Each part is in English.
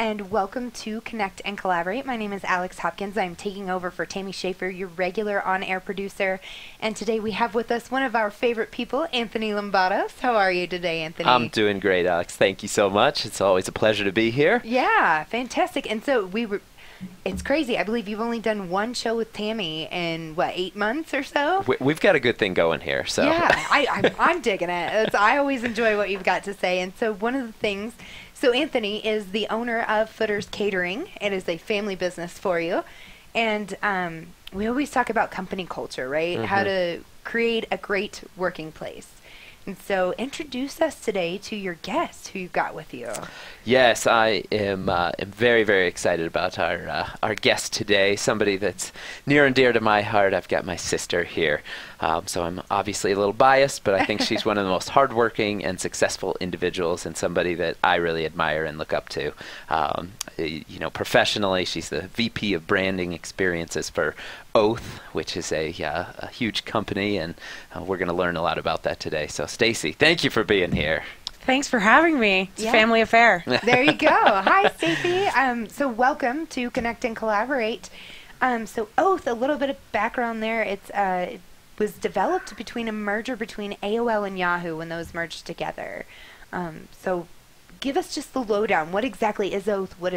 and welcome to Connect and Collaborate. My name is Alex Hopkins. I'm taking over for Tammy Schaefer, your regular on-air producer. And today we have with us one of our favorite people, Anthony Lambatos. How are you today, Anthony? I'm doing great, Alex. Thank you so much. It's always a pleasure to be here. Yeah, fantastic. And so it's crazy. I believe you've only done one show with Tammy in, 8 months or so? We've got a good thing going here. So yeah, I'm digging it. I always enjoy what you've got to say. And so one of the things, so Anthony is the owner of Footers Catering. It is a family business for you. And we always talk about company culture, right? Mm-hmm. How to create a great working place. And so introduce us today to your guest who you've got with you. Yes, I am very, very excited about our guest today, somebody that's near and dear to my heart. I've got my sister here, so I'm obviously a little biased, but I think she's one of the most hardworking and successful individuals and somebody that I really admire and look up to. Professionally, she's the VP of Branding Experiences for Oath, which is a huge company, and we're going to learn a lot about that today. So, Stacey, thank you for being here. Thanks for having me. It's a family affair. There you go. Hi, Stacey. So welcome to Connect and Collaborate. So Oath, a little bit of background there. It was developed between a merger between AOL and Yahoo when those merged together. So give us just the lowdown. What exactly is Oath? What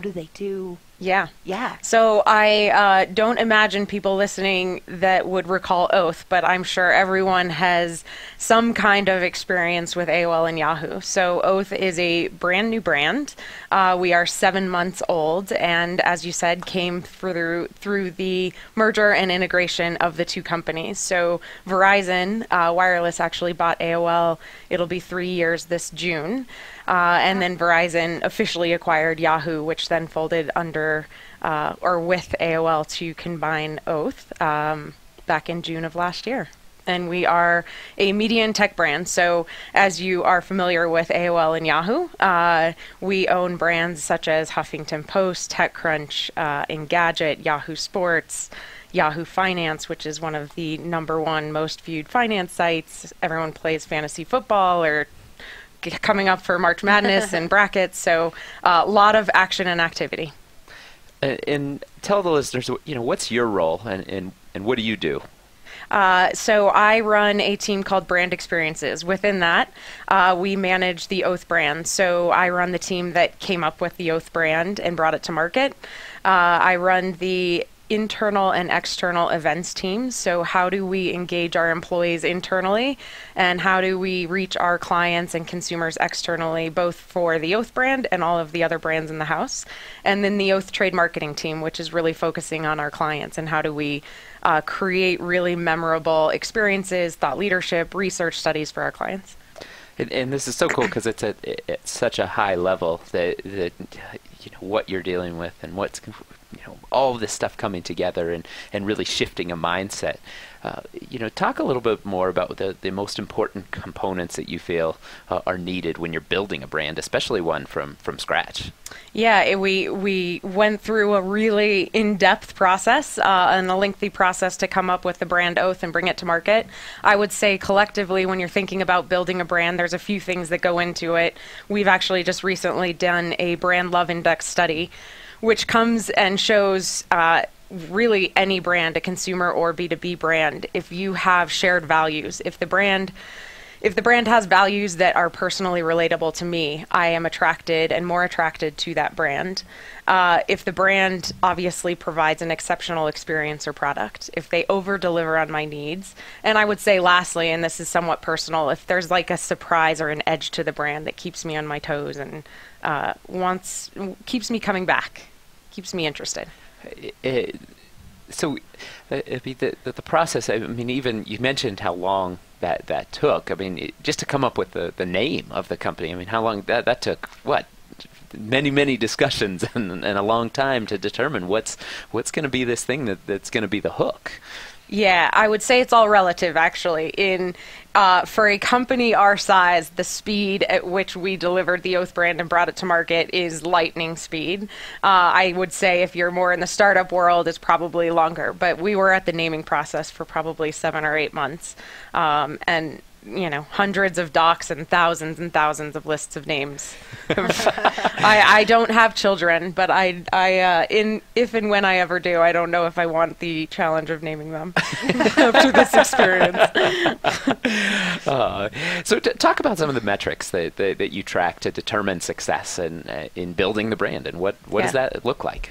do they do? Yeah. Yeah. So I don't imagine people listening that would recall Oath, but I'm sure everyone has some kind of experience with AOL and Yahoo. So Oath is a brand new brand. We are 7 months old, and as you said, came through the merger and integration of the two companies. So Verizon Wireless actually bought AOL. It'll be 3 years this June. And then Verizon officially acquired Yahoo, which then folded under or with AOL to combine Oath back in June of last year. And we are a media and tech brand. So as you are familiar with AOL and Yahoo, we own brands such as Huffington Post, TechCrunch, Engadget, Yahoo Sports, Yahoo Finance, which is one of the #1 most viewed finance sites. Everyone plays fantasy football or coming up for March Madness and brackets. So a lot of action and activity. And tell the listeners, what's your role and what do you do? So I run a team called Brand Experiences. Within that, we manage the Oath brand. So I run the team that came up with the Oath brand and brought it to market. I run the internal and external events teams. So how do we engage our employees internally, and how do we reach our clients and consumers externally, both for the Oath brand and all of the other brands in the house. And then the Oath trade marketing team, which is really focusing on our clients and how do we create really memorable experiences, thought leadership, research studies for our clients. And this is so cool because it's at such a high level that what you're dealing with and what's all of this stuff coming together and really shifting a mindset. Talk a little bit more about the most important components that you feel are needed when you're building a brand, especially one from scratch. Yeah, we went through a really in-depth process and a lengthy process to come up with the brand Oath and bring it to market. I would say collectively, when you're thinking about building a brand, there's a few things that go into it. We've actually just recently done a brand love index study, which comes and shows really any brand, a consumer or B2B brand, if you have shared values, if the brand has values that are personally relatable to me, I am attracted and more attracted to that brand. If the brand obviously provides an exceptional experience or product, if they over-deliver on my needs, and I would say lastly, and this is somewhat personal, if there's like a surprise or an edge to the brand that keeps me on my toes and keeps me coming back, keeps me interested. So the process, I mean, even you mentioned how long that took. I mean, just to come up with the name of the company, I mean, how long that took, what? Many discussions and a long time to determine what's going to be this thing that's going to be the hook. Yeah, I would say it's all relative, actually. For a company our size, the speed at which we delivered the Oath brand and brought it to market is lightning speed. I would say if you're more in the startup world, it's probably longer. But we were at the naming process for probably 7 or 8 months. And hundreds of docs and thousands of lists of names. I don't have children, but if and when I ever do, I don't know if I want the challenge of naming them after this experience. So talk about some of the metrics that you track to determine success in building the brand, and what does that look like?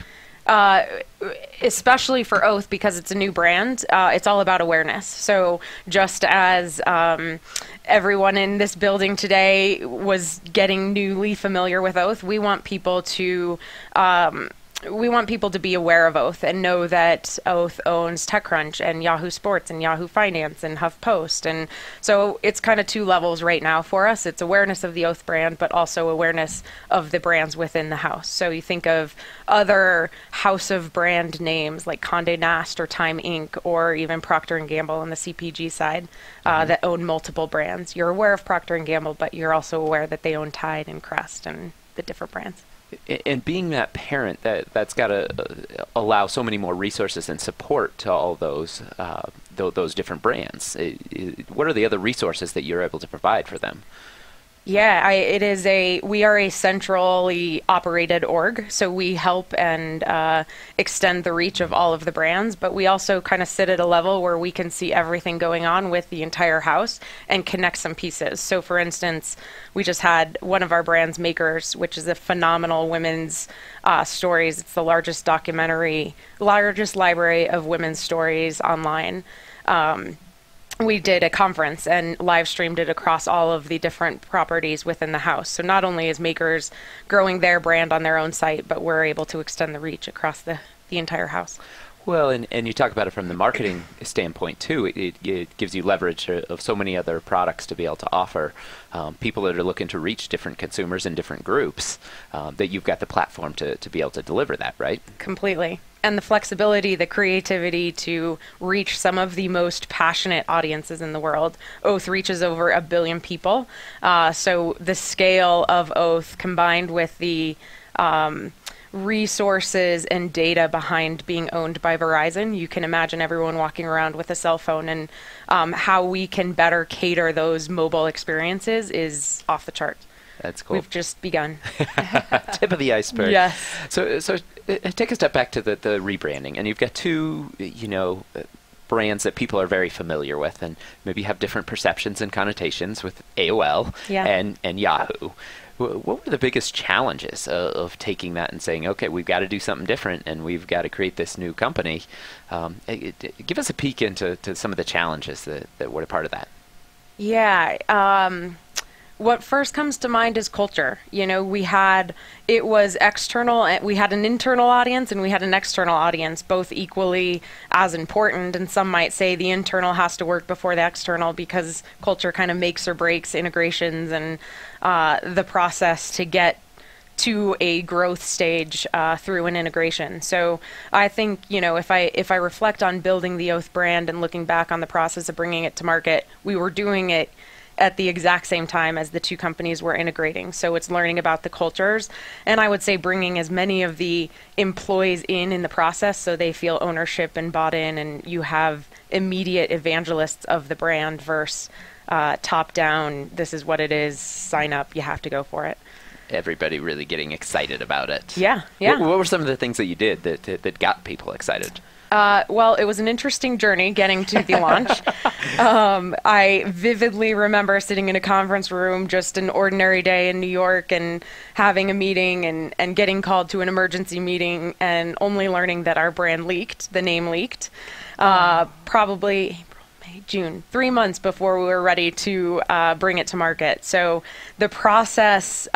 Especially for Oath, because it's a new brand, it's all about awareness. So just as everyone in this building today was getting newly familiar with Oath, we want people to be aware of Oath and know that Oath owns TechCrunch and Yahoo Sports and Yahoo Finance and HuffPost. And so it's kind of two levels right now for us. It's awareness of the Oath brand, but also awareness of the brands within the house. So you think of other house of brand names like Condé Nast or Time Inc. or even Procter & Gamble on the CPG side that own multiple brands. You're aware of Procter & Gamble, but you're also aware that they own Tide and Crest and the different brands. And being that parent, that's got to allow so many more resources and support to all those different brands. What are the other resources that you're able to provide for them? Yeah, we are a centrally operated org, so we help and extend the reach of all of the brands, but we also kind of sit at a level where we can see everything going on with the entire house and connect some pieces. So for instance, we just had one of our brands, Makers, which is a phenomenal women's stories. It's the largest library of women's stories online. We did a conference and live streamed it across all of the different properties within the house. So not only is Makers growing their brand on their own site, but we're able to extend the reach across the entire house. Well, and you talk about it from the marketing standpoint too. It gives you leverage of so many other products to be able to offer people that are looking to reach different consumers in different groups, that you've got the platform to be able to deliver that, right? Completely. And the flexibility, the creativity to reach some of the most passionate audiences in the world. Oath reaches over 1 billion people. So the scale of Oath combined with the resources and data behind being owned by Verizon, you can imagine everyone walking around with a cell phone, and how we can better cater those mobile experiences is off the charts. That's cool. We've just begun. Tip of the iceberg. Yes. So take a step back to the rebranding, and you've got two, brands that people are very familiar with, and maybe have different perceptions and connotations with AOL and Yahoo. What were the biggest challenges of taking that and saying, okay, we've got to do something different, and we've got to create this new company? Give us a peek into some of the challenges that were a part of that. Yeah. What first comes to mind is culture. It was external, we had an internal audience and we had an external audience, both equally as important. And some might say the internal has to work before the external, because culture kind of makes or breaks integrations and the process to get to a growth stage through an integration. So I think, if I reflect on building the Oath brand and looking back on the process of bringing it to market, we were doing it at the exact same time as the two companies were integrating. So it's learning about the cultures, and I would say bringing as many of the employees in the process so they feel ownership and bought in, and you have immediate evangelists of the brand versus top down, this is what it is, sign up, you have to go for it. Everybody really getting excited about it. Yeah. What were some of the things that you did that got people excited? Well, it was an interesting journey getting to the launch. I vividly remember sitting in a conference room, just an ordinary day in New York, and having a meeting and getting called to an emergency meeting and only learning that our brand leaked, the name leaked, probably April, May, June, 3 months before we were ready to bring it to market. So the process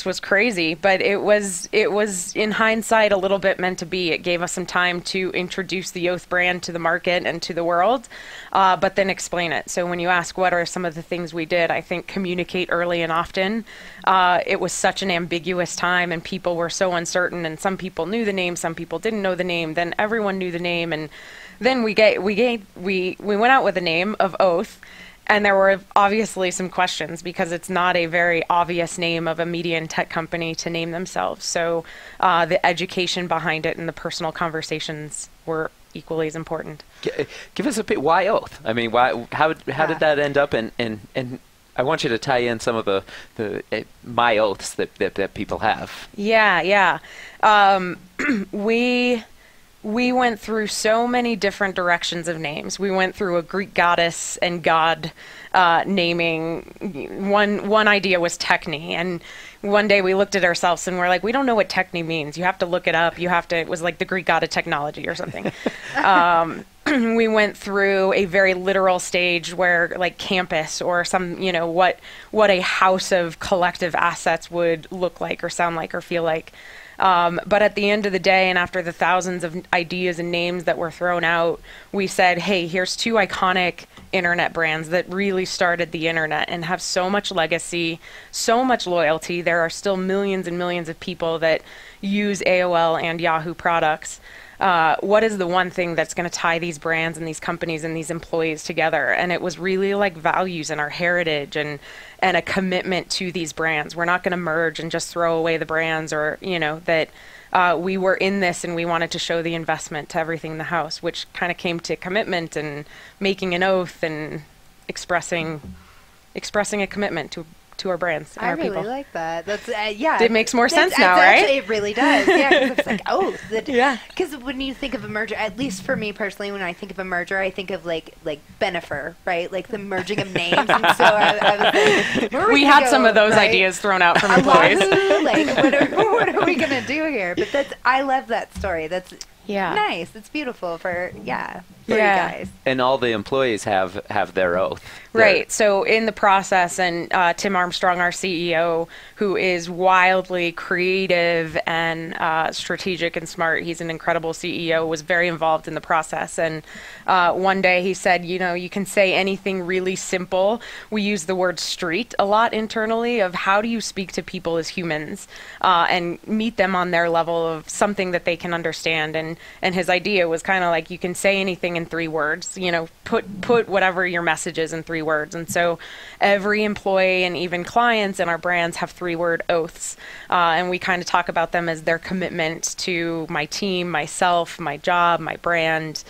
was crazy, but it was in hindsight a little bit meant to be. It gave us some time to introduce the Oath brand to the market and to the world, but then explain it. So when you ask what are some of the things we did, I think communicate early and often. It was such an ambiguous time, and people were so uncertain, and some people knew the name, some people didn't know the name, then everyone knew the name, and then we went out with the name of Oath. And there were obviously some questions, because it's not a very obvious name of a media and tech company to name themselves. So the education behind it and the personal conversations were equally as important. Give us a bit. Why Oath? I mean, why? How did that end up? And I want you to tie in some of the my oaths that people have. Yeah. We went through so many different directions of names. We went through a Greek goddess and god naming. One idea was Techne, and one day we looked at ourselves and we're like, we don't know what Techne means. You have to look it up. It was like the Greek god of technology or something. We went through a very literal stage where like campus or some, what a house of collective assets would look like or sound like or feel like. But at the end of the day, and after the thousands of ideas and names that were thrown out, we said, hey, here's 2 iconic internet brands that really started the internet and have so much legacy, so much loyalty. There are still millions and millions of people that use AOL and Yahoo products. What is the one thing that's going to tie these brands and these companies and these employees together? And it was really like values and our heritage and a commitment to these brands. We're not going to merge and just throw away the brands or, that we were in this and we wanted to show the investment to everything in the house, which kind of came to commitment and making an oath and expressing a commitment to our brands and I our really people. like that. That's yeah. It makes more sense now, right? Actually, it really does. Yeah, 'cause it's like Yeah. Because when you think of a merger, at least for me personally, when I think of a merger, I think of like Benifer, right? Like the merging of names. And so I was like, where are We gonna had go, some of those right? ideas thrown out from employees. Yahoo, like what are we gonna do here? But I love that story. That's nice. It's beautiful for you guys. And all the employees have their oath. Right. So in the process, and Tim Armstrong, our CEO, who is wildly creative and strategic and smart, he's an incredible CEO, was very involved in the process. And one day he said, you can say anything really simple. We use the word street a lot internally of how do you speak to people as humans and meet them on their level of something that they can understand. And his idea was kind of like you can say anything in 3 words, put whatever your message is in 3 words. And so every employee and even clients in our brands have 3-word oaths. And we kind of talk about them as their commitment to my team, myself, my job, my brand.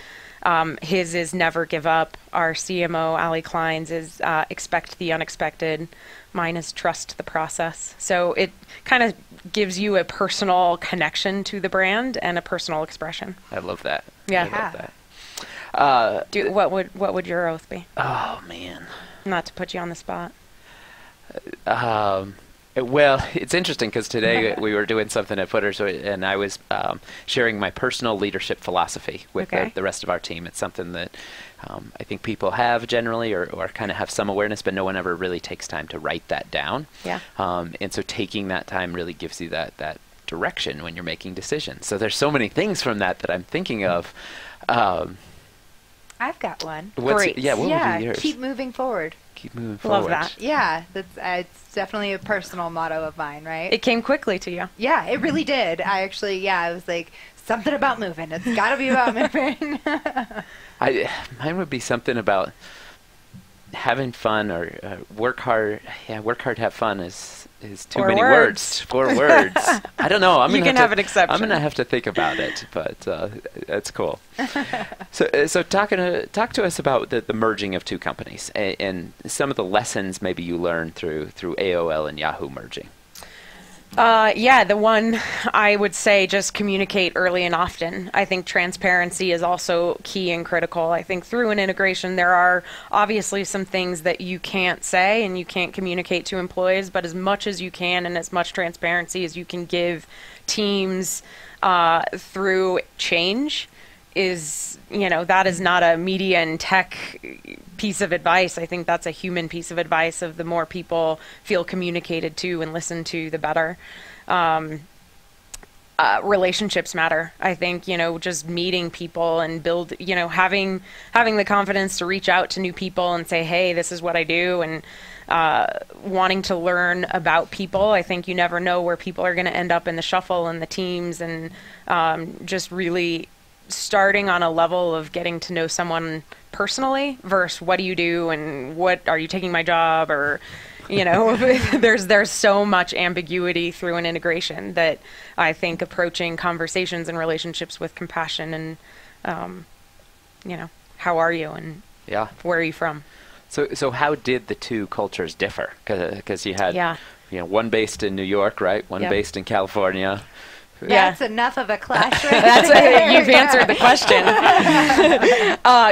His is never give up. Our CMO, Ali Klein's, is expect the unexpected. Mine is trust the process. So it kind of gives you a personal connection to the brand and a personal expression. I love that. Yeah. I love that. What would your oath be? Oh man. Not to put you on the spot. Well, it's interesting because today we were doing something at Footers, and I was sharing my personal leadership philosophy with the rest of our team. It's something that I think people have generally or kind of have some awareness, but no one ever really takes time to write that down. Yeah. And so taking that time really gives you that direction when you're making decisions. So there's so many things from that I'm thinking of. I've got one. Great. Yeah, what would be yours? Keep moving forward. Keep moving forward. Love that. Yeah, it's definitely a personal motto of mine, right? It came quickly to you. Yeah, it really did. I was like, something about moving. It's got to be about moving. Mine would be something about having fun or work hard. Yeah, work hard, have fun is too many words. 4 words. I don't know. You can have an exception. I'm gonna have to think about it, but that's cool. So talk to us about the merging of 2 companies and some of the lessons maybe you learned through AOL and Yahoo merging. The one I would say just communicate early and often. I think transparency is also key and critical. I think through an integration, there are obviously some things that you can't say and you can't communicate to employees, but as much as you can and as much transparency as you can give teams through change is, that is not a media and tech piece of advice. I think that's a human piece of advice of the more people feel communicated to and listened to, the better. Relationships matter. I think, just meeting people and build, having the confidence to reach out to new people and say, hey, this is what I do. And wanting to learn about people. I think you never know where people are going to end up in the shuffle and the teams, and just really starting on a level of getting to know someone personally versus what do you do and what are you taking my job, or there's so much ambiguity through an integration that I think approaching conversations and relationships with compassion and how are you and Yeah. where are you from? So how did the two cultures differ? Because you had, Yeah. one based in New York, right? One Yep. based in California. That's enough of a clash right That's there. you've answered the question.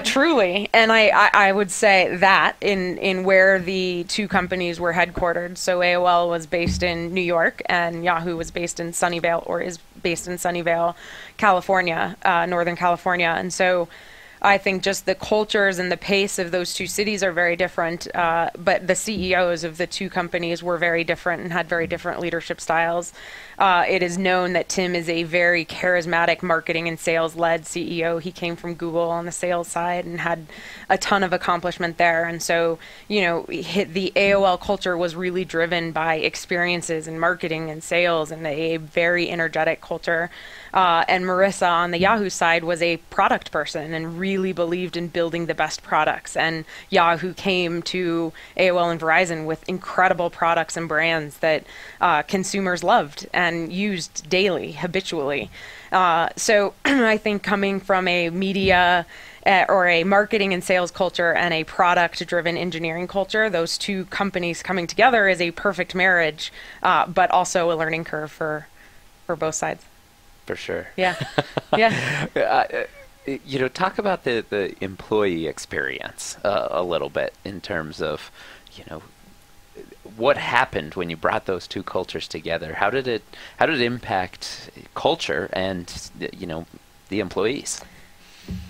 Truly, and I would say that in where the two companies were headquartered. So AOL was based in New York, and Yahoo was based in Sunnyvale, or is based in Sunnyvale, California, Northern California, and so I think just the cultures and the pace of those two cities are very different, but the CEOs of the two companies were very different and had very different leadership styles. It is known that Tim is a very charismatic marketing and sales-led CEO. He came from Google on the sales side and had a ton of accomplishment there. And so, the AOL culture was really driven by experiences in marketing and sales and a very energetic culture. And Marissa on the Yahoo side was a product person and really believed in building the best products. And Yahoo came to AOL and Verizon with incredible products and brands that consumers loved and used daily, habitually. So I think coming from a media or a marketing and sales culture and a product-driven engineering culture, those two companies coming together is a perfect marriage, but also a learning curve for both sides. For sure. Yeah. Yeah. Talk about the employee experience a little bit in terms of, what happened when you brought those two cultures together? How did it impact culture and, the employees?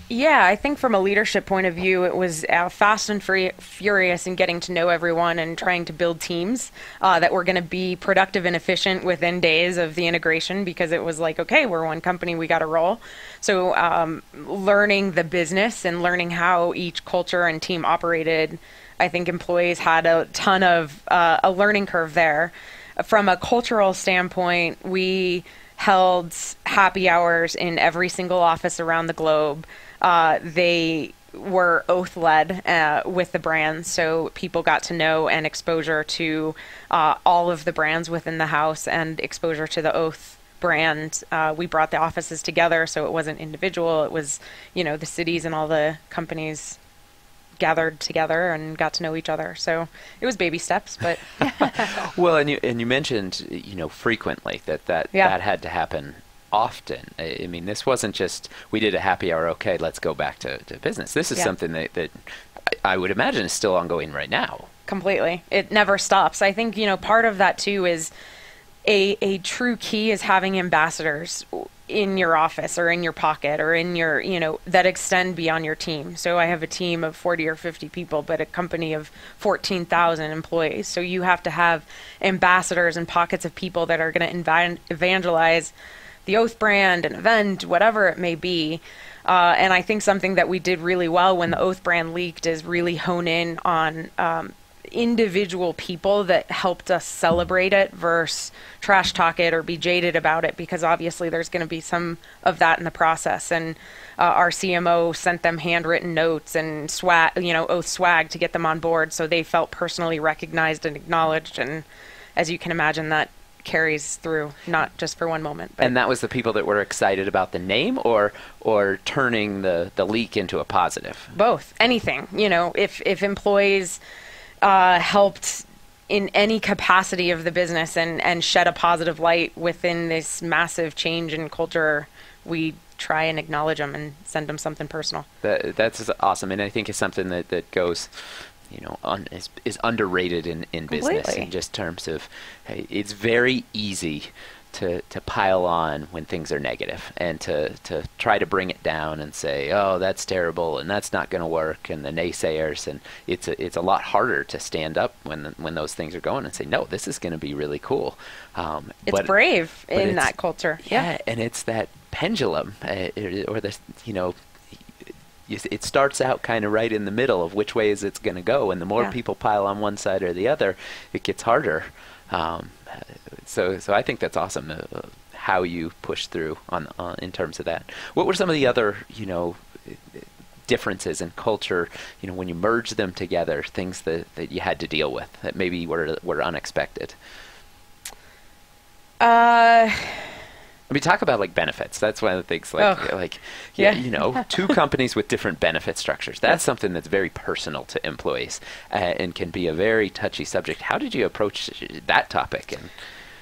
Yeah, I think from a leadership point of view, it was fast and furious in getting to know everyone and trying to build teams that were going to be productive and efficient within days of the integration, because it was like, okay, we're one company, we got to roll. So learning the business and learning how each culture and team operated, I think employees had a ton of a learning curve there. From a cultural standpoint, we held happy hours in every single office around the globe. They were oath-led with the brands, so people got to know and exposure to all of the brands within the house and exposure to the Oath brand. We brought the offices together, so it wasn't individual. It was, the cities and all the companies gathered together and got to know each other. So it was baby steps, but Well, and you mentioned frequently that had to happen often. I mean, this wasn't just we did a happy hour, okay, let's go back to business. This is something that I would imagine is still ongoing right now. Completely. It never stops. I think part of that too is a true key is having ambassadors in your office or in your pocket or in your, that extend beyond your team. So I have a team of 40 or 50 people, but a company of 14,000 employees. So you have to have ambassadors and pockets of people that are going to evangelize the Oath brand, an event, whatever it may be. And I think something that we did really well when the Oath brand leaked is really hone in on individual people that helped us celebrate it versus trash talk it or be jaded about it, because obviously there's going to be some of that in the process. And our CMO sent them handwritten notes and swag, Oath swag to get them on board, so they felt personally recognized and acknowledged. And as you can imagine, that carries through, not just for one moment. But and that was the people that were excited about the name, or turning the leak into a positive? Both. Anything. If employees helped in any capacity of the business and shed a positive light within this massive change in culture, we try and acknowledge them and send them something personal. That's awesome, and I think it's something that goes, is underrated in business, in just terms of, hey, it's very easy to pile on when things are negative, and to try to bring it down and say, oh, that's terrible and that's not going to work, and the naysayers, and it's a lot harder to stand up when those things are going and say, no, this is going to be really cool. It's brave in that culture. Yeah, and it's that pendulum, or this, it starts out kind of right in the middle of which way is it's going to go, and the more people pile on one side or the other, it gets harder. So I think that's awesome, how you push through on in terms of that. What were some of the other differences in culture, when you merge them together, things that you had to deal with that maybe were unexpected? I mean, talk about like benefits. That's one of the things. Yeah. You know, two companies with different benefit structures. That's something that's very personal to employees and can be a very touchy subject. How did you approach that topic? And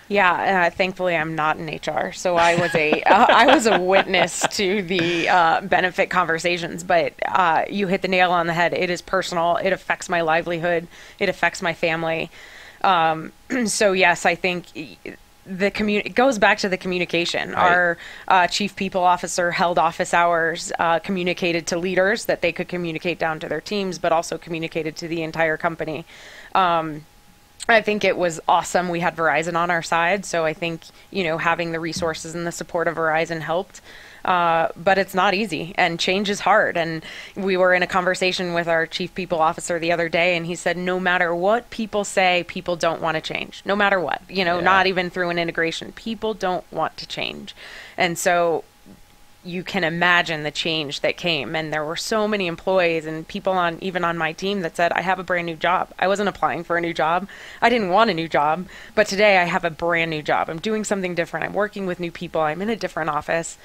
Yeah, thankfully I'm not in HR, so I was I was a witness to the benefit conversations. But you hit the nail on the head. It is personal. It affects my livelihood. It affects my family. So yes, I think it goes back to the communication. Right. Our chief people officer held office hours, communicated to leaders that they could communicate down to their teams, but also communicated to the entire company. I think it was awesome. We had Verizon on our side, so I think, you know, having the resources and the support of Verizon helped. But it's not easy, and change is hard. And we were in a conversation with our chief people officer the other day, and he said, no matter what people say, people don't want to change. No matter what, you know, not even through an integration. People don't want to change. And so you can imagine the change that came. And there were so many employees and people even on my team that said, I have a brand new job. I wasn't applying for a new job. I didn't want a new job. But today I have a brand new job. I'm doing something different. I'm working with new people. I'm in a different office.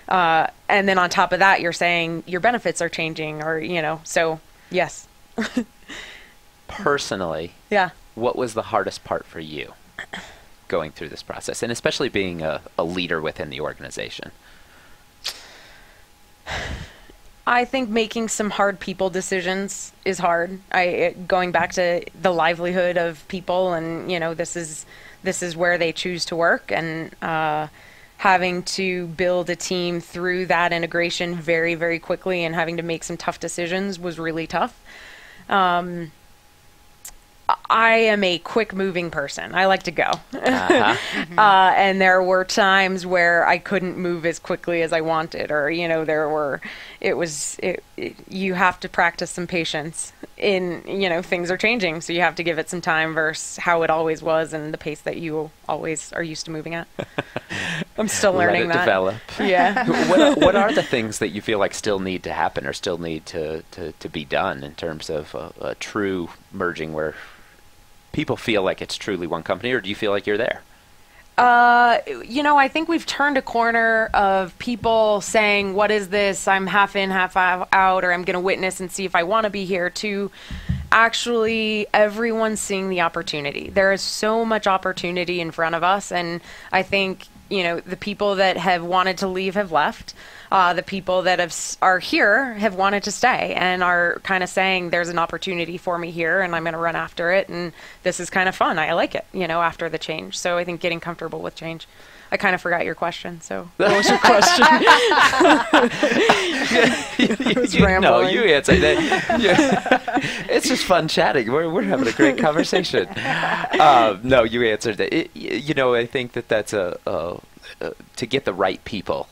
And then on top of that, you're saying your benefits are changing, or, you know, so yes. Personally, what was the hardest part for you going through this process, and especially being a leader within the organization? I think making some hard people decisions is hard. Going back to the livelihood of people, and, you know, this is where they choose to work, and having to build a team through that integration very, very quickly and having to make some tough decisions was really tough. I am a quick-moving person. I like to go. And there were times where I couldn't move as quickly as I wanted, or, you know, you have to practice some patience you know, things are changing, so you have to give it some time versus how it always was and the pace that you always are used to moving at. I'm still learning that. Let it develop. Yeah. What are the things that you feel like still need to happen or still need to be done in terms of a true merging where people feel like it's truly one company, or do you feel like you're there? You know, I think we've turned a corner of people saying, what is this? I'm half in, half out, or I'm going to witness and see if I want to be here, to actually everyone seeing the opportunity. There is so much opportunity in front of us, and I think, you know, the people that have wanted to leave have left. The people that are here have wanted to stay and are kind of saying, there's an opportunity for me here and I'm going to run after it. And this is kind of fun. I like it, you know, after the change. So I think getting comfortable with change. I kind of forgot your question. So what was your question? No, you answered that. It's just fun chatting. We're having a great conversation. No, you answered that. You know, I think that's to get the right people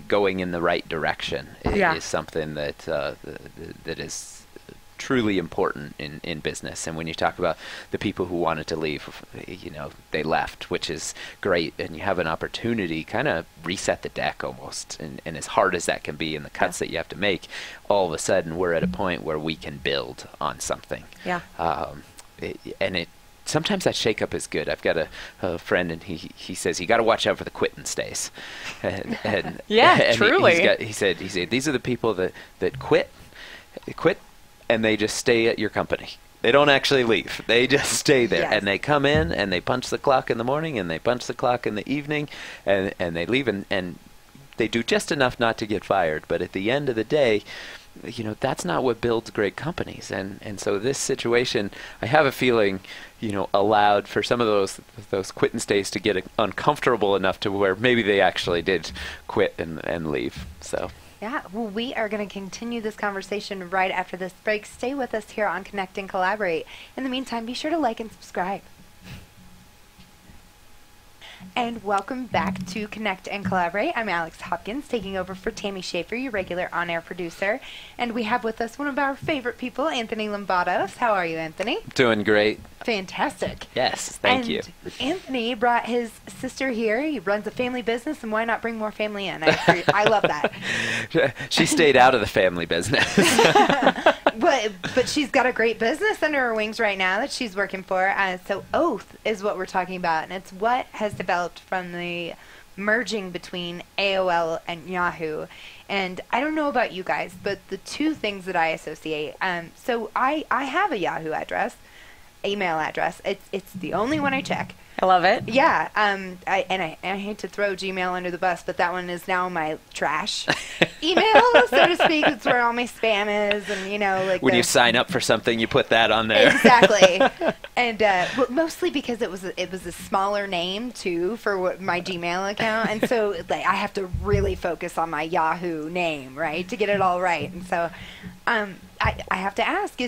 going in the right direction is something that that is truly important in business. And when you talk about the people who wanted to leave, you know, they left, which is great, and you have an opportunity kind of reset the deck almost, and as hard as that can be and the cuts that you have to make, all of a sudden we're at a point where we can build on something. Sometimes that shakeup is good. I've got a friend, and he says you got to watch out for the quit and stays. And truly. He said these are the people that quit, and they just stay at your company. They don't actually leave. They just stay there, and they come in and they punch the clock in the morning and they punch the clock in the evening, and they leave, and they do just enough not to get fired. But at the end of the day, you know, that's not what builds great companies. And so this situation, I have a feeling, you know, allowed for some of those quit and stays to get uncomfortable enough to where maybe they actually did quit and leave. So. Yeah, well, we are going to continue this conversation right after this break. Stay with us here on Connect and Collaborate. In the meantime, be sure to like and subscribe. And welcome back to Connect and Collaborate. I'm Alex Hopkins, taking over for Tammy Schaefer, your regular on-air producer. And we have with us one of our favorite people, Anthony Lambatos. How are you, Anthony? Doing great. Fantastic. Yes, thank you. Anthony brought his sister here. He runs a family business, and why not bring more family in? I love that. She stayed out of the family business. But she's got a great business under her wings right now that she's working for. So Oath is what we're talking about, and it's what has developed from the merging between AOL and Yahoo. And I don't know about you guys, but the two things that I associate, so I have a Yahoo email address. It's the only one I check. I love it. Yeah, I hate to throw Gmail under the bus, but that one is now my trash email, so to speak. It's where all my spam is, and like when you sign up for something, you put that on there. Exactly, and mostly because it was a smaller name too for my Gmail account, and so I have to really focus on my Yahoo name, right, to get it all right. And so, I have to ask: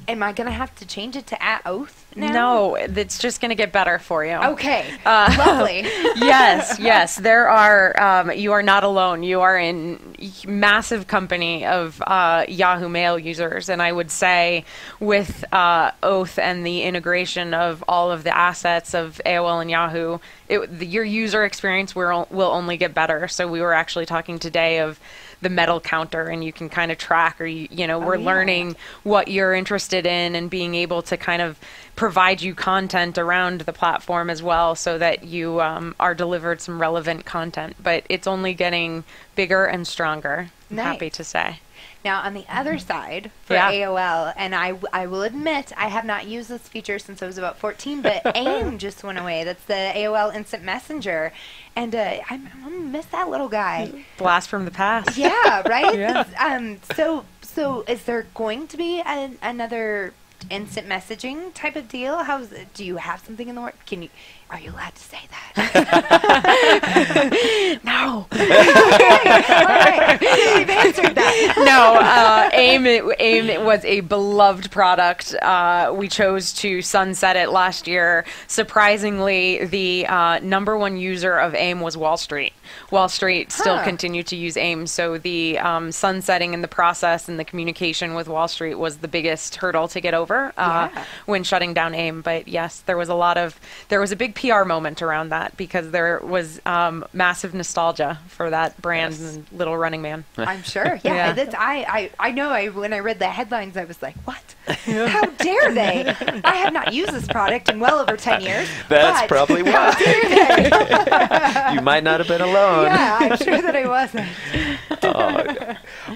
am I going to have to change it to @Oath now? No, it's just going to get better for you. Okay. Lovely. Yes. There are, you are not alone. You are in massive company of Yahoo Mail users. And I would say with Oath and the integration of all of the assets of AOL and Yahoo, your user experience will only get better. So we were actually talking today of the medal counter, and you can kind of track, or we're learning what you're interested in and being able to kind of provide you content around the platform as well, so that you are delivered some relevant content. But it's only getting bigger and stronger. I'm happy to say. Now, on the other side, for Yeah. AOL, and I will admit, I have not used this feature since I was about 14, but AIM just went away. That's the AOL Instant Messenger. And I'm going to miss that little guy. Blast from the past. Yeah, right? Yeah. So is there going to be another instant messaging type of deal? Do you have something in the works? Are you allowed to say that? No. All right. We've answered that. No, AIM was a beloved product. We chose to sunset it last year. Surprisingly, the number one user of AIM was Wall Street. Wall Street still continued to use AIM, so the sunsetting in the process and the communication with Wall Street was the biggest hurdle to get over when shutting down AIM. But yes, there was a big PR moment around that, because there was massive nostalgia for that brand and Little Running Man. I'm sure. Yeah. I know. When I read the headlines, I was like, "What? How dare they? I have not used this product in well over 10 years." That's probably why. How dare they? You might not have been alone. Yeah, I'm sure that I wasn't.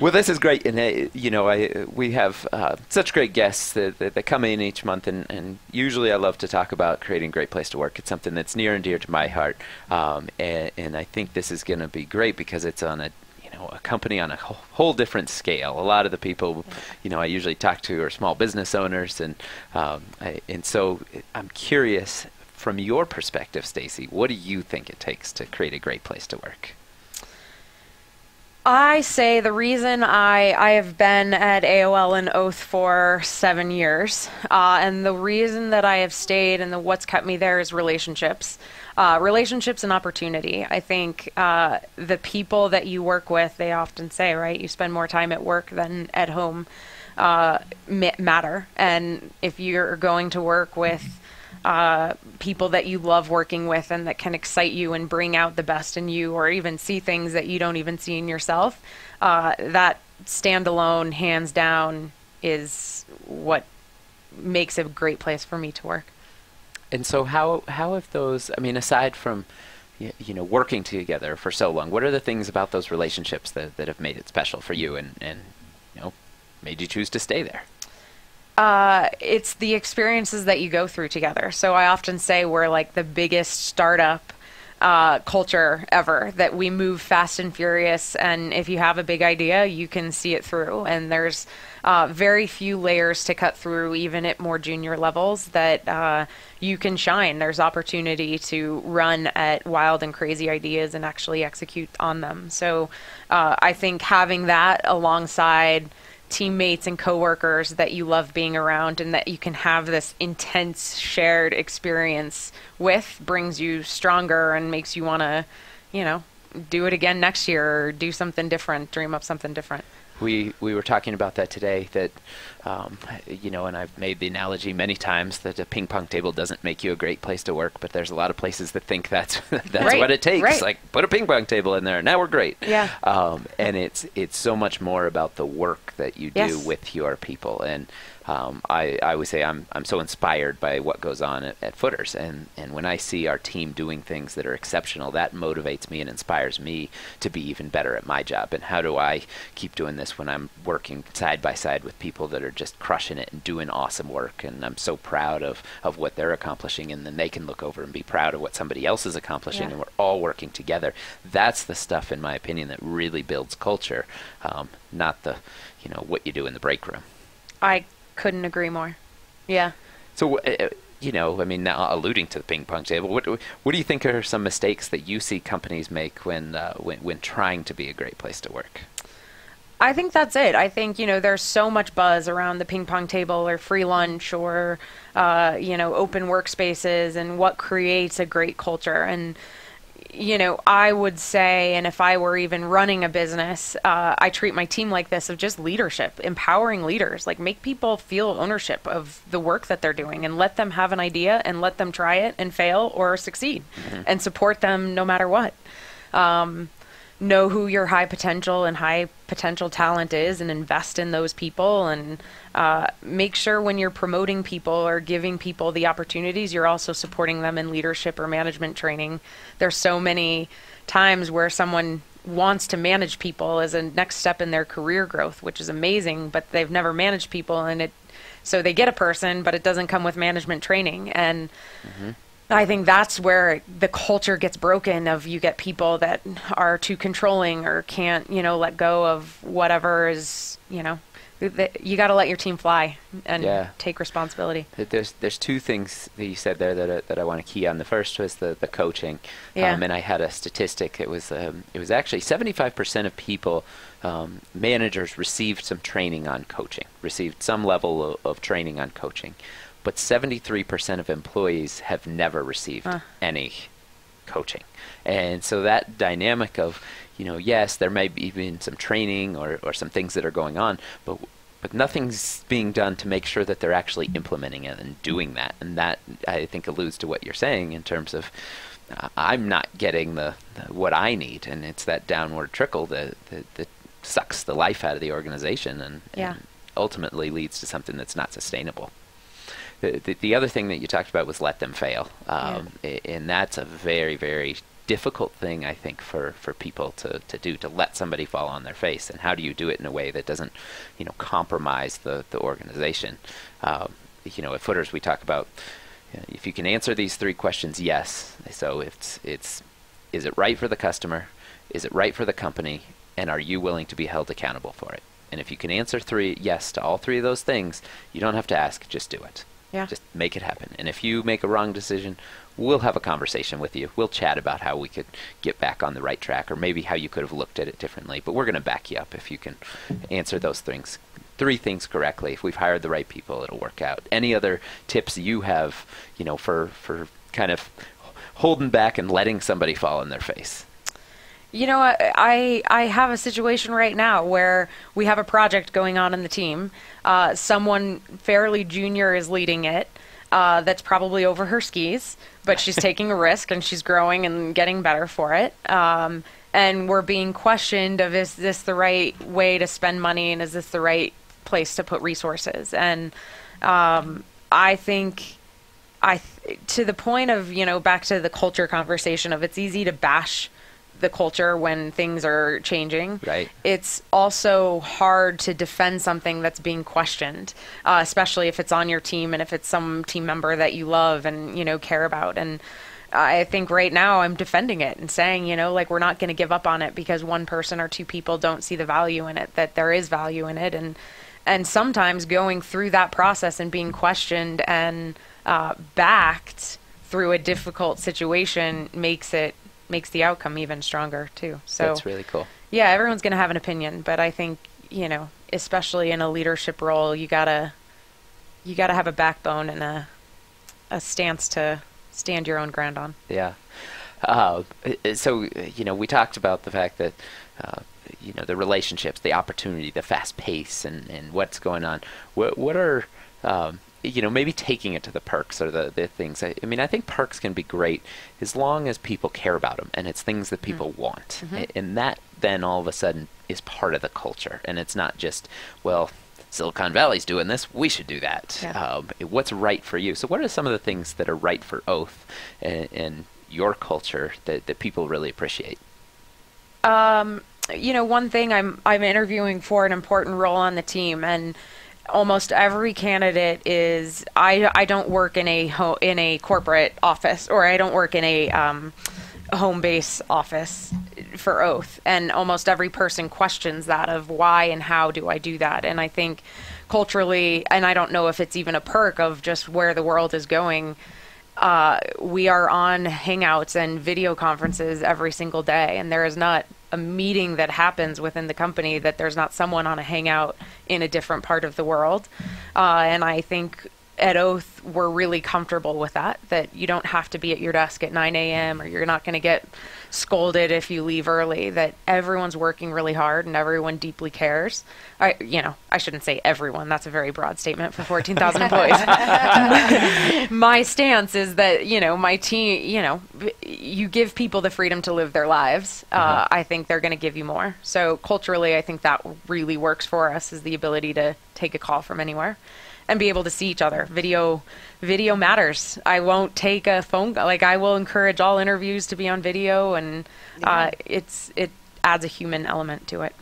Well, this is great, and we have such great guests that come in each month, and usually I love to talk about creating a great place to work. It's something that's near and dear to my heart, and I think this is going to be great because it's on a company on a whole different scale. A lot of the people I usually talk to are small business owners, and so I'm curious, from your perspective, Stacy, what do you think it takes to create a great place to work? I say the reason I have been at AOL and Oath for 7 years, and the reason that I have stayed and what's kept me there is relationships. Relationships and opportunity. I think the people that you work with, they often say, right, you spend more time at work than at home, matter. And if you're going to work with people that you love working with and that can excite you and bring out the best in you, or even see things that you don't even see in yourself, that standalone, hands down, is what makes a great place for me to work. And so how have those, aside from working together for so long, what are the things about those relationships that have made it special for you and made you choose to stay there? It's the experiences that you go through together. So I often say we're like the biggest startup culture ever, that we move fast and furious, and if you have a big idea, you can see it through, and there's very few layers to cut through, even at more junior levels, that you can shine. There's opportunity to run at wild and crazy ideas and actually execute on them. So I think having that alongside teammates and coworkers that you love being around and that you can have this intense shared experience with brings you stronger and makes you want to, do it again next year, or do something different, dream up something different. We were talking about that today, that and I've made the analogy many times that a ping pong table doesn't make you a great place to work, but there's a lot of places that think that's Right, what it takes. right. Like, put a ping pong table in there, now we're great. Yeah. And it's so much more about the work that you do Yes. with your people. And I always say I'm so inspired by what goes on at Footers, and when I see our team doing things that are exceptional, that motivates me and inspires me to be even better at my job. And how do I keep doing this when I'm working side by side with people that are just crushing it and doing awesome work, and I'm so proud of what they're accomplishing, and then they can look over and be proud of what somebody else is accomplishing, and we're all working together. That's the stuff, in my opinion, that really builds culture, not the what you do in the break room. I couldn't agree more. Yeah. So, I mean, now alluding to the ping pong table, what do you think are some mistakes that you see companies make when trying to be a great place to work? I think that's it. I think, there's so much buzz around the ping pong table or free lunch or, open workspaces and what creates a great culture. And, I would say, and if I were even running a business, I treat my team like this, of just leadership, empowering leaders, like make people feel ownership of the work that they're doing and let them have an idea and let them try it and fail or succeed, and support them no matter what. Know who your high potential talent is and invest in those people, and make sure when you're promoting people or giving people the opportunities, you're also supporting them in leadership or management training. There's so many times where someone wants to manage people as a next step in their career growth, which is amazing, but they've never managed people, and so they get a person, but it doesn't come with management training. And I think that's where the culture gets broken, of you get people that are too controlling or can't, let go of whatever is, you got to let your team fly and take responsibility. There's two things that you said there that I want to key on. The first was the coaching. And I had a statistic. It was actually 75% of people, managers, received some training on coaching, received some level of training on coaching. But 73% of employees have never received any coaching. And so that dynamic of, yes, there may be even some training or some things that are going on, but nothing's being done to make sure that they're actually implementing it and doing that. And that, I think, alludes to what you're saying in terms of I'm not getting the what I need, and it's that downward trickle that sucks the life out of the organization and ultimately leads to something that's not sustainable. The other thing that you talked about was let them fail. And that's a very, very difficult thing, I think, for people to do, to let somebody fall on their face. And how do you do it in a way that doesn't, compromise the organization? At Footers, we talk about, if you can answer these three questions, yes. So is it right for the customer? Is it right for the company? And are you willing to be held accountable for it? And if you can answer yes to all three of those things, you don't have to ask, just do it. Just make it happen. And if you make a wrong decision, we'll have a conversation with you. We'll chat about how we could get back on the right track, or maybe how you could have looked at it differently. But we're going to back you up if you can answer those three things correctly. If we've hired the right people, it'll work out. Any other tips you have, for kind of holding back and letting somebody fall on their face? I have a situation right now where we have a project going on in the team. Someone fairly junior is leading it. That's probably over her skis, but she's taking a risk and she's growing and getting better for it. And we're being questioned of, is this the right way to spend money, and is this the right place to put resources? And I think to the point of, back to the culture conversation of, it's easy to bash the culture when things are changing. Right. It's also hard to defend something that's being questioned, especially if it's on your team and if it's some team member that you love and, care about. And I think right now I'm defending it and saying, we're not going to give up on it because one person or two people don't see the value in it, that there is value in it. And sometimes going through that process and being questioned and backed through a difficult situation makes the outcome even stronger too. So that's really cool. Yeah, everyone's going to have an opinion, but I think, especially in a leadership role, you gotta have a backbone and a stance to stand your own ground on. Yeah. So, we talked about the fact that, the relationships, the opportunity, the fast pace, and what's going on. What are, maybe taking it to the perks or the things. I think perks can be great as long as people care about them and it's things that people want. And that then all of a sudden is part of the culture. And it's not just, well, Silicon Valley's doing this, we should do that. Yeah. What's right for you? So what are some of the things that are right for Oath and your culture that people really appreciate? One thing, I'm interviewing for an important role on the team, and almost every candidate is, I don't work in a corporate office, or I don't work in a home base office for Oath, and almost every person questions that of why and how do I do that. And I think culturally, and I don't know if it's even a perk of just where the world is going, we are on Hangouts and video conferences every single day, and there is not a meeting that happens within the company that there's not someone on a Hangout in a different part of the world. And I think at Oath, we're really comfortable with that you don't have to be at your desk at 9 a.m. or you're not going to get scolded if you leave early, that everyone's working really hard and everyone deeply cares. I shouldn't say everyone. That's a very broad statement for 14,000 employees. My stance is that, my team, you give people the freedom to live their lives. I think they're going to give you more. So culturally, I think that really works for us, is the ability to take a call from anywhere and be able to see each other. Video matters. I won't take a phone call. I will encourage all interviews to be on video, and it adds a human element to it.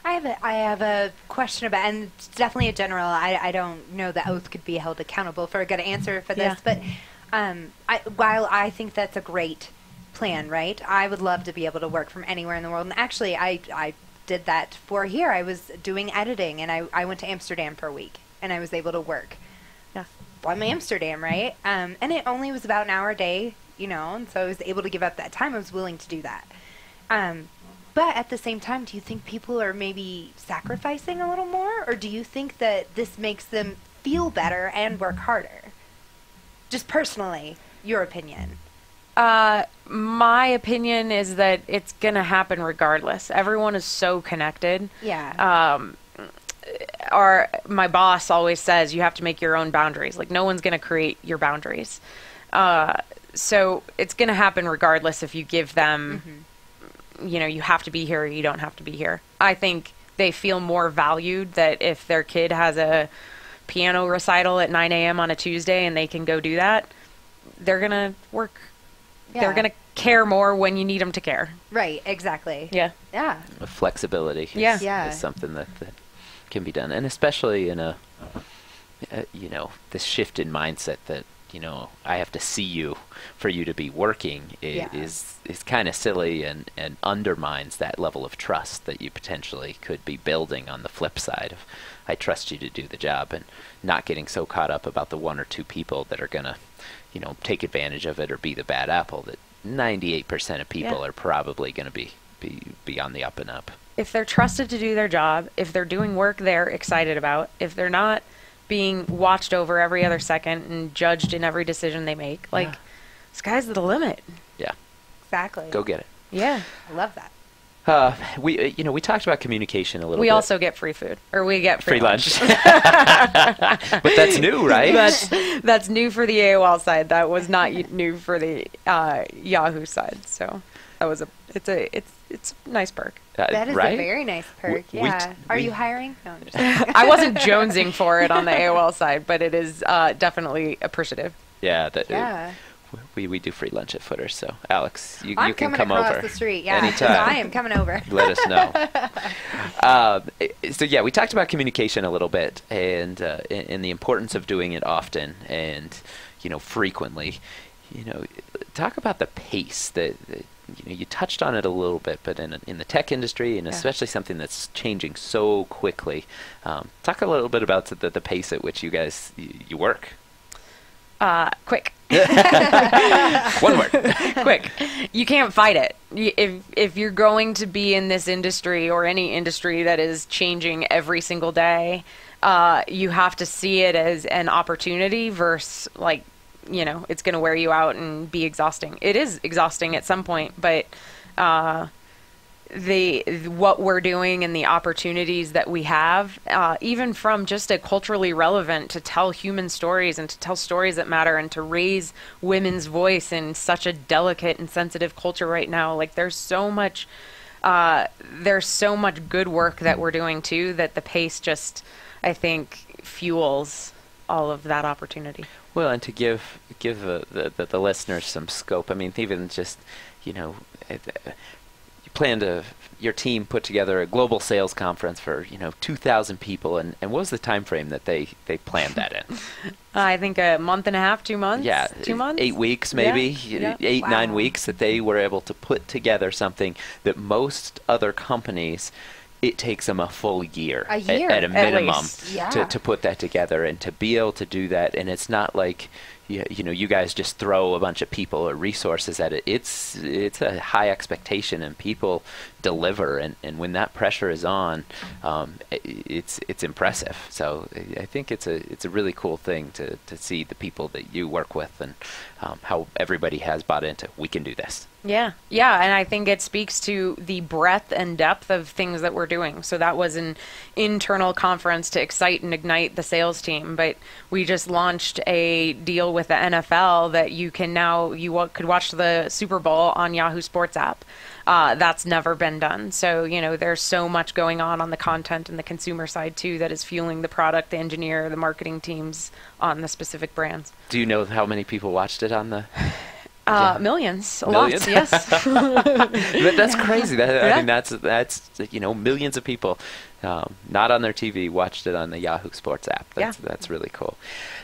I have a question about, and it's definitely a general. I don't know that Oath could be held accountable for a good answer for this, but while I think that's a great plan, right? I would love to be able to work from anywhere in the world, and actually, I did that for here. I was doing editing, and I went to Amsterdam for a week. And I was able to work from Amsterdam, right? And it only was about an hour a day, and so I was able to give up that time. I was willing to do that. But at the same time, do you think people are maybe sacrificing a little more? Or do you think that this makes them feel better and work harder? Just personally, your opinion. My opinion is that it's going to happen regardless. Everyone is so connected. Yeah. My boss always says you have to make your own boundaries. No one's going to create your boundaries. So it's going to happen regardless if you give them, you have to be here or you don't have to be here. I think they feel more valued that if their kid has a piano recital at 9 a.m. on a Tuesday and they can go do that, they're going to work. Yeah. They're going to care more when you need them to care. Right, exactly. Yeah. Yeah. Flexibility is something that can be done, and especially in this shift in mindset that I have to see you for you to be working is kind of silly and undermines that level of trust that you potentially could be building on the flip side of I trust you to do the job, and not getting so caught up about the one or two people that are gonna take advantage of it or be the bad apple. That 98% of people are probably gonna be on the up and up. If they're trusted to do their job, if they're doing work they're excited about, if they're not being watched over every other second and judged in every decision they make, sky's the limit. Yeah. Exactly. Go get it. Yeah. I love that. We talked about communication a little bit. We also get free food, or we get free lunch. But that's new, right? That's new for the AOL side. That was not new for the Yahoo side. So that was it's a nice perk. That is right? a very nice perk. Are you hiring? No, I'm just I wasn't jonesing for it on the AOL side, but it is definitely appreciative. Yeah. We do free lunch at Footers, so Alex, you can come over. over the street. anytime. I am coming over. Let us know. So we talked about communication a little bit, and the importance of doing it often and frequently. Talk about the pace that you touched on it a little bit, but in the tech industry, and especially something that's changing so quickly. Talk a little bit about the pace at which you guys you work. Quick. One word. Quick. You can't fight it. If you're going to be in this industry or any industry that is changing every single day, you have to see it as an opportunity versus it's going to wear you out and be exhausting. It is exhausting at some point, but what we're doing and the opportunities that we have, even from just a culturally relevant to tell human stories and to tell stories that matter and to raise women's voice in such a delicate and sensitive culture right now. There's so much there's so much good work that we're doing too that the pace just, I think, fuels all of that opportunity. Well, and to give the listeners some scope, I mean, even just, you know, you plan to, your team put together a global sales conference for, 2,000 people, and what was the time frame that they planned that in? I think a month and a half, 2 months? Yeah. 2 months? 8 weeks, maybe. Yeah. 8, Wow. 9 weeks that they were able to put together something that most other companies, it takes them a full year, A year, at a minimum least. Yeah. to put that together, and to be able to do that. And it's not like, you guys just throw a bunch of people or resources at it. It's a high expectation, and people deliver. And when that pressure is on, it's impressive. So I think it's a really cool thing to see the people that you work with, and how everybody has bought into, we can do this. Yeah, and I think it speaks to the breadth and depth of things that we're doing. So that was an internal conference to excite and ignite the sales team, but we just launched a deal with the NFL that you can now, could watch the Super Bowl on Yahoo Sports app. That's never been done. So, there's so much going on the content and the consumer side too that is fueling the product, the engineer, the marketing teams on the specific brands. Do you know how many people watched it on the... Millions, Millions? lots, yes. But that's crazy. I Yeah. mean, that's millions of people, not on their TV, watched it on the Yahoo Sports app. That's really cool.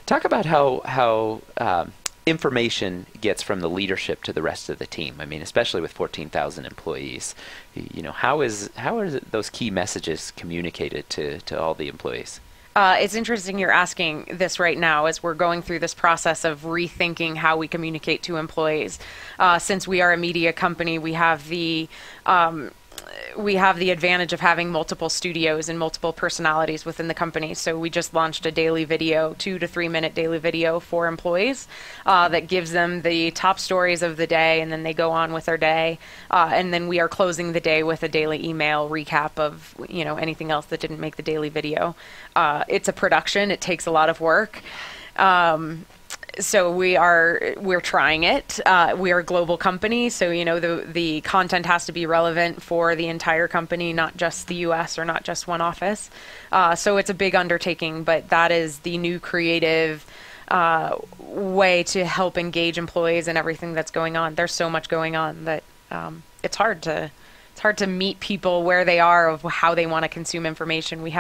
Talk about how information gets from the leadership to the rest of the team. I mean, especially with 14,000 employees, how are those key messages communicated to all the employees? It's interesting you're asking this right now as we're going through this process of rethinking how we communicate to employees. Since we are a media company, we have the advantage of having multiple studios and multiple personalities within the company. So we just launched a daily video, 2 to 3 minute daily video for employees that gives them the top stories of the day, and then they go on with their day. And then we are closing the day with a daily email recap of anything else that didn't make the daily video. It's a production. It takes a lot of work. So we're trying it. We are a global company, so the content has to be relevant for the entire company, not just the U.S. or not just one office. So it's a big undertaking, but that is the new creative way to help engage employees and everything that's going on. There's so much going on that it's hard to meet people where they are of how they want to consume information. We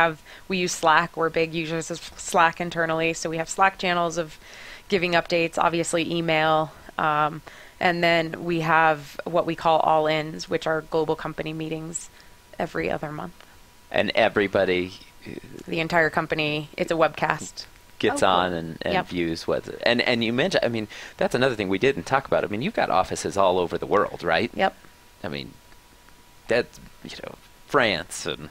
use Slack. We're big users of Slack internally, so we have Slack channels of giving updates, obviously email, and then we have what we call all-ins, which are global company meetings every other month. And everybody... The entire company, it's a webcast. Gets cool. on and Yep. views what... And you mentioned, I mean, that's another thing we didn't talk about. I mean, you've got offices all over the world, right? Yep. I mean, that's, France and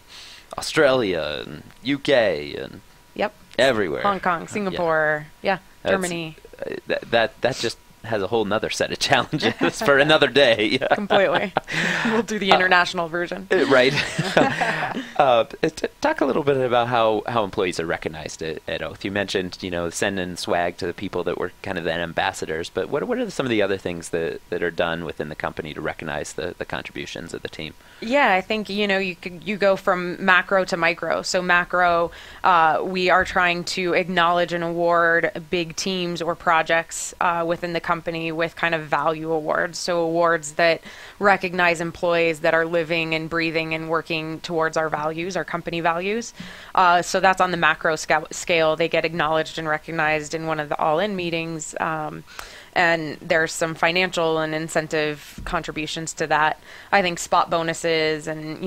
Australia and UK and Yep. everywhere. Hong Kong, Singapore, yeah, That's- Germany. That just has a whole nother set of challenges for another day. Completely. We'll do the international version. Right. Talk a little bit about how employees are recognized at Oath. You mentioned, sending swag to the people that were kind of the ambassadors, but what are some of the other things that are done within the company to recognize the contributions of the team? Yeah, I think, you go from macro to micro. So macro, we are trying to acknowledge and award big teams or projects within the company with kind of value awards. So awards that recognize employees that are living and breathing and working towards our values, our company values. So that's on the macro scale. They get acknowledged and recognized in one of the all-in meetings. And there's some financial and incentive contributions to that. I think spot bonuses and,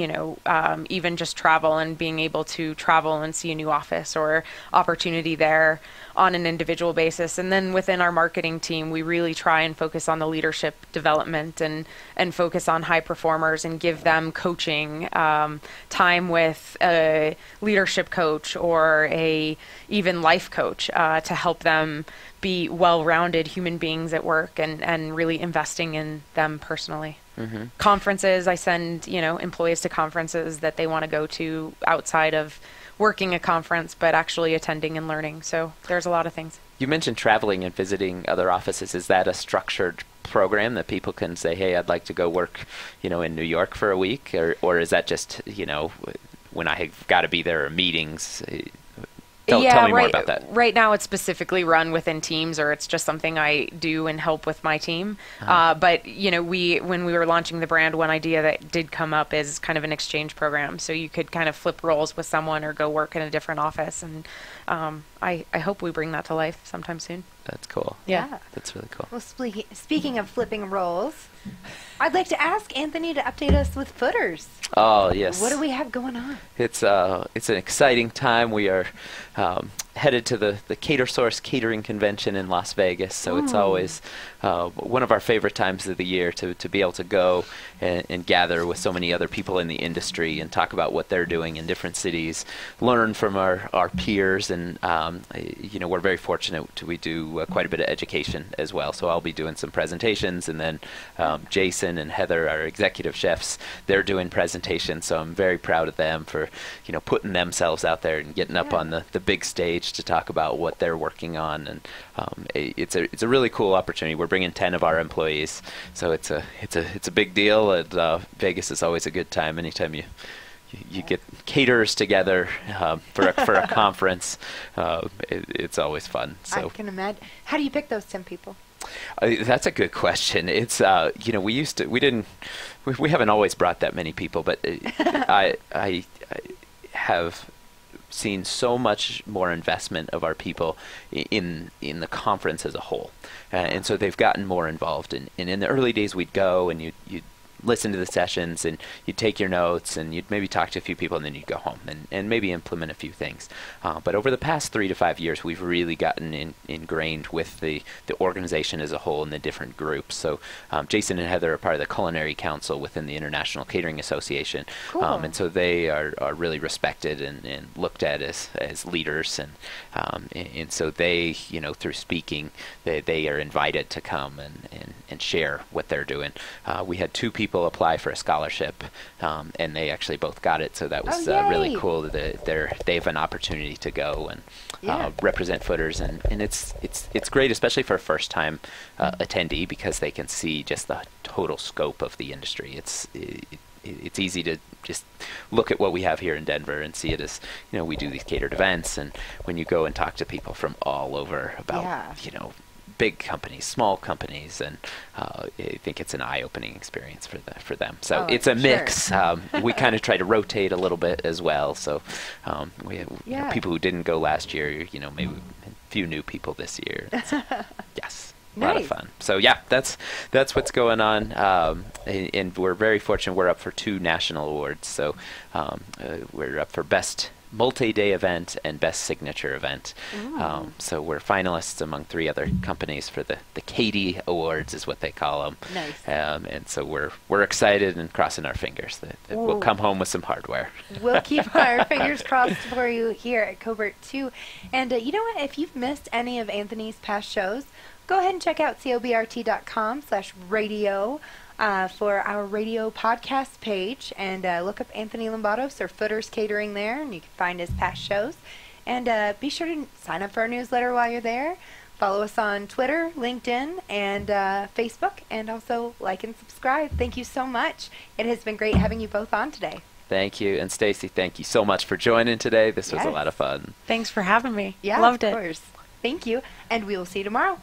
even just travel and being able to travel and see a new office or opportunity there on an individual basis. And then within our marketing team, we really try and focus on the leadership development and focus on high performers and give them coaching, time with a leadership coach or a even life coach to help them be well-rounded human beings at work and really investing in them personally. Mm-hmm. Conferences, I send, employees to conferences that they want to go to outside of working a conference, but actually attending and learning. So there's a lot of things. You mentioned traveling and visiting other offices. Is that a structured program that people can say, hey, I'd like to go work, in New York for a week, or is that just, when I have got to be there or meetings? Tell me more about that. Right now, it's specifically run within teams, or it's just something I do and help with my team. But when we were launching the brand, one idea that did come up is kind of an exchange program, so you could kind of flip roles with someone or go work in a different office. And I hope we bring that to life sometime soon. That's cool. Yeah. That's really cool. Well, speaking of flipping roles, I'd like to ask Anthony to update us with Footers. Oh, yes. What do we have going on? It's an exciting time. We are headed to the CaterSource Catering Convention in Las Vegas, so it's always one of our favorite times of the year to be able to go and gather with so many other people in the industry and talk about what they're doing in different cities, learn from our peers, and we're very fortunate we do quite a bit of education as well. So I'll be doing some presentations, and then Jason and Heather, our executive chefs, they're doing presentations. So I'm very proud of them for putting themselves out there and getting up on the big stage to talk about what they're working on. And it's a really cool opportunity. We're bringing 10 of our employees, so it's a big deal. And Vegas is always a good time. Anytime you get caterers together for a conference, it's always fun. So I can imagine. How do you pick those 10 people? That's a good question. It's we haven't always brought that many people, but I have seen so much more investment of our people in the conference as a whole, and so they've gotten more involved. And in the early days, we'd go and you'd listen to the sessions, and you'd take your notes, and you'd maybe talk to a few people, and then you'd go home and maybe implement a few things. But over the past 3 to 5 years, we've really gotten ingrained with the organization as a whole and the different groups. So Jason and Heather are part of the Culinary Council within the International Catering Association. Cool. And so they are really respected and looked at as leaders. And so they, through speaking, they are invited to come and share what they're doing. We had 2 people apply for a scholarship, and they actually both got it. So that was really cool that they have an opportunity to go and represent Footers, and it's great, especially for a first-time attendee, because they can see just the total scope of the industry. It's easy to just look at what we have here in Denver and see it as, we do these catered events, and when you go and talk to people from all over about, big companies, small companies, and I think it's an eye-opening experience for them. So it's a mix. Sure. We kind of try to rotate a little bit as well. So we have people who didn't go last year, maybe a few new people this year. Yes. A lot of fun. So that's what's going on, and we're very fortunate. We're up for 2 national awards. So we're up for Best Multi-Day Event and Best Signature Event. So we're finalists among 3 other companies for the Katie Awards, is what they call them. Nice. And so we're excited and crossing our fingers that we'll come home with some hardware. We'll keep our fingers crossed for you here at Covert too. And you know what? If you've missed any of Anthony's past shows, go ahead and check out cobrt.com/radio for our radio podcast page, and look up Anthony Lambatos or Footers Catering there, and you can find his past shows. And be sure to sign up for our newsletter while you're there. Follow us on Twitter, LinkedIn, and Facebook, and also like and subscribe. Thank you so much. It has been great having you both on today. Thank you. And Stacey, thank you so much for joining today. This was a lot of fun. Thanks for having me. Yeah, Loved it. Of course. Thank you, and we will see you tomorrow.